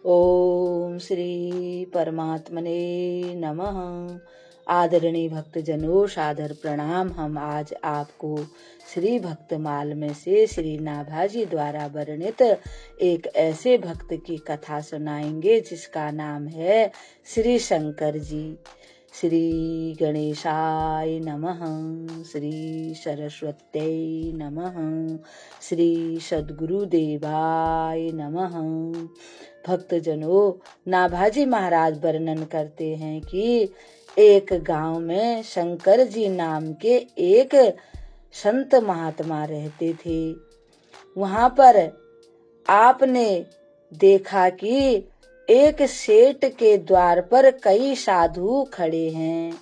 ओम श्री परमात्मने नमः। आदरणीय भक्तजनों, सादर प्रणाम। हम आज आपको श्री भक्तमाल में से श्री नाभाजी द्वारा वर्णित एक ऐसे भक्त की कथा सुनाएंगे जिसका नाम है श्री शंकर जी। श्री गणेशाय नमः, श्री सरस्वत्यै नमः, श्री सद्गुरुदेवाय नमः। भक्तजनों, नाभाजी महाराज वर्णन करते हैं कि एक गांव में शंकर जी नाम के एक संत महात्मा रहते थे। वहां पर आपने देखा कि एक सेठ के द्वार पर कई साधु खड़े हैं।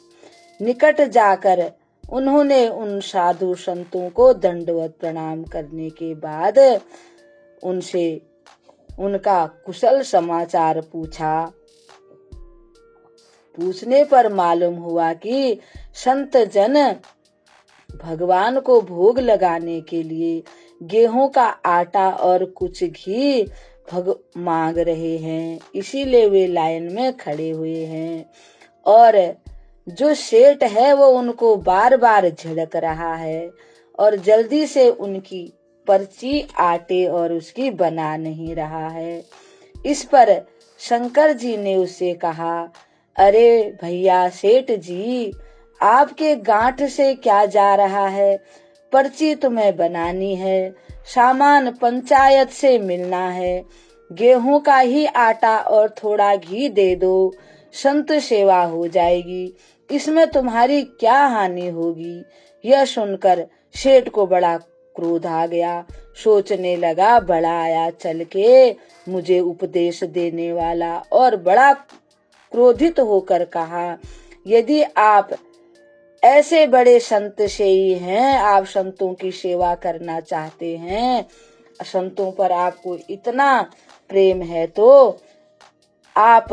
निकट जाकर उन्होंने उन साधु संतों को दंडवत प्रणाम करने के बाद उनसे उनका कुशल समाचार पूछा। पूछने पर मालूम हुआ कि संत जन भगवान को भोग लगाने के लिए गेहूं का आटा और कुछ घी मांग रहे हैं, इसीलिए वे लाइन में खड़े हुए हैं। और जो सेठ है वो उनको बार बार झिड़क रहा है और जल्दी से उनकी पर्ची आटे और उसकी बना नहीं रहा है। इस पर शंकर जी ने उससे कहा, अरे भैया सेठ जी, आपके गांठ से क्या जा रहा है? पर्ची तुम्हें बनानी है, सामान पंचायत से मिलना है, गेहूं का ही आटा और थोड़ा घी दे दो, संत सेवा हो जाएगी, इसमें तुम्हारी क्या हानि होगी। यह सुनकर सेठ को बड़ा क्रोध आ गया। सोचने लगा, बड़ा आया चल के मुझे उपदेश देने वाला, और बड़ा क्रोधित होकर कहा, यदि आप ऐसे बड़े संत से ही हैं, आप संतों की सेवा करना चाहते हैं, संतों पर आपको इतना प्रेम है, तो आप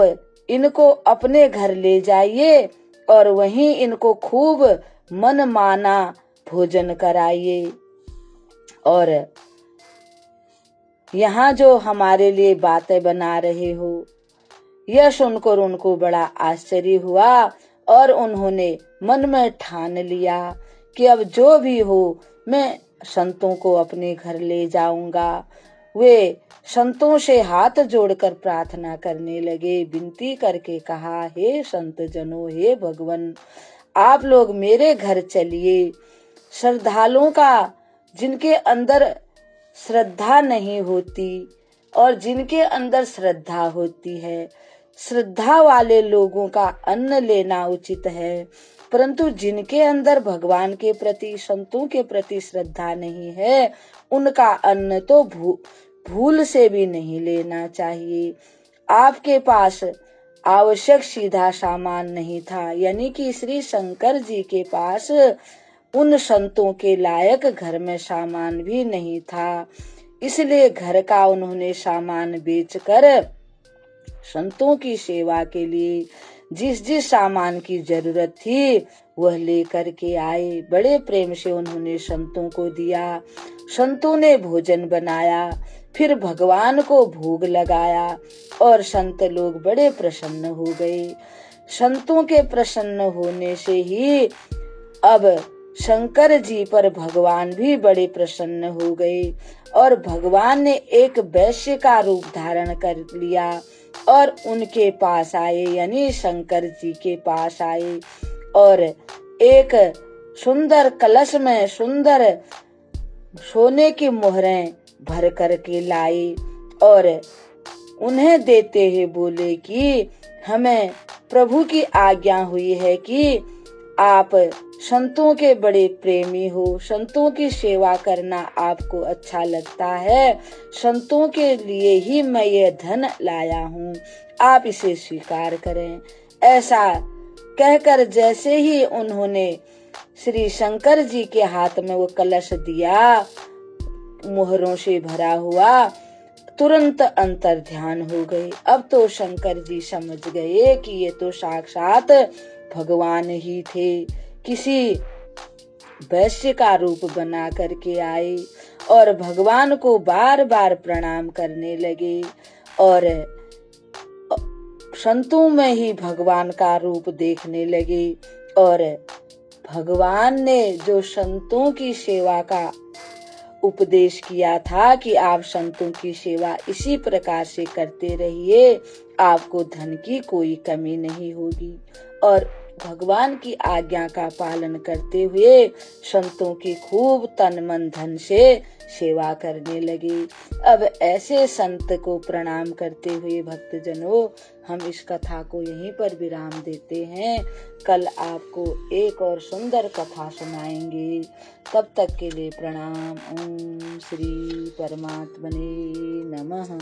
इनको अपने घर ले जाइए और वहीं इनको खूब मन माना भोजन कराइए। और यहाँ जो हमारे लिए बातें बना रहे हो। यह सुनकर उनको बड़ा आश्चर्य हुआ और उन्होंने मन में ठान लिया कि अब जो भी हो मैं संतों को अपने घर ले जाऊंगा। वे संतों से हाथ जोड़कर प्रार्थना करने लगे, विनती करके कहा, हे संत जनों, हे भगवान, आप लोग मेरे घर चलिए। श्रद्धालुओं का जिनके अंदर श्रद्धा नहीं होती और जिनके अंदर श्रद्धा होती है, श्रद्धा वाले लोगों का अन्न लेना उचित है, परंतु जिनके अंदर भगवान के प्रति, संतों के प्रति श्रद्धा नहीं है, उनका अन्न तो भूल से भी नहीं लेना चाहिए। आपके पास आवश्यक सीधा सामान नहीं था, यानी कि श्री शंकर जी के पास उन संतों के लायक घर में सामान भी नहीं था। इसलिए घर का उन्होंने सामान बेचकर संतों की सेवा के लिए जिस जिस सामान की जरूरत थी वह लेकर के आए। बड़े प्रेम से उन्होंने संतों को दिया। संतों ने भोजन बनाया, फिर भगवान को भोग लगाया और संत लोग बड़े प्रसन्न हो गए। संतों के प्रसन्न होने से ही अब शंकर जी पर भगवान भी बड़े प्रसन्न हो गए और भगवान ने एक वैश्य का रूप धारण कर लिया और उनके पास आए, यानी शंकर जी के पास आए और एक सुंदर कलश में सुंदर सोने की मोहरें भर करके लाए और उन्हें देते हुए बोले कि हमें प्रभु की आज्ञा हुई है कि आप संतों के बड़े प्रेमी हो, संतों की सेवा करना आपको अच्छा लगता है, संतों के लिए ही मैं ये धन लाया हूँ, आप इसे स्वीकार करें। ऐसा कहकर जैसे ही उन्होंने श्री शंकर जी के हाथ में वो कलश दिया, मोहरों से भरा हुआ, तुरंत अंतर ध्यान हो गए। अब तो शंकर जी समझ गए कि ये तो साक्षात भगवान ही थे। किसी वैश्य का रूप बना करके आए और भगवान को बार बार प्रणाम करने लगे और संतों में ही भगवान का रूप देखने लगे। और भगवान ने जो संतों की सेवा का उपदेश किया था कि आप संतों की सेवा इसी प्रकार से करते रहिए, आपको धन की कोई कमी नहीं होगी। और भगवान की आज्ञा का पालन करते हुए संतों की खूब तन मन धन से सेवा करने लगे। अब ऐसे संत को प्रणाम करते हुए भक्तजनों, हम इस कथा को यहीं पर विराम देते हैं। कल आपको एक और सुंदर कथा सुनाएंगे। तब तक के लिए प्रणाम। ओम श्री परमात्मने नमः।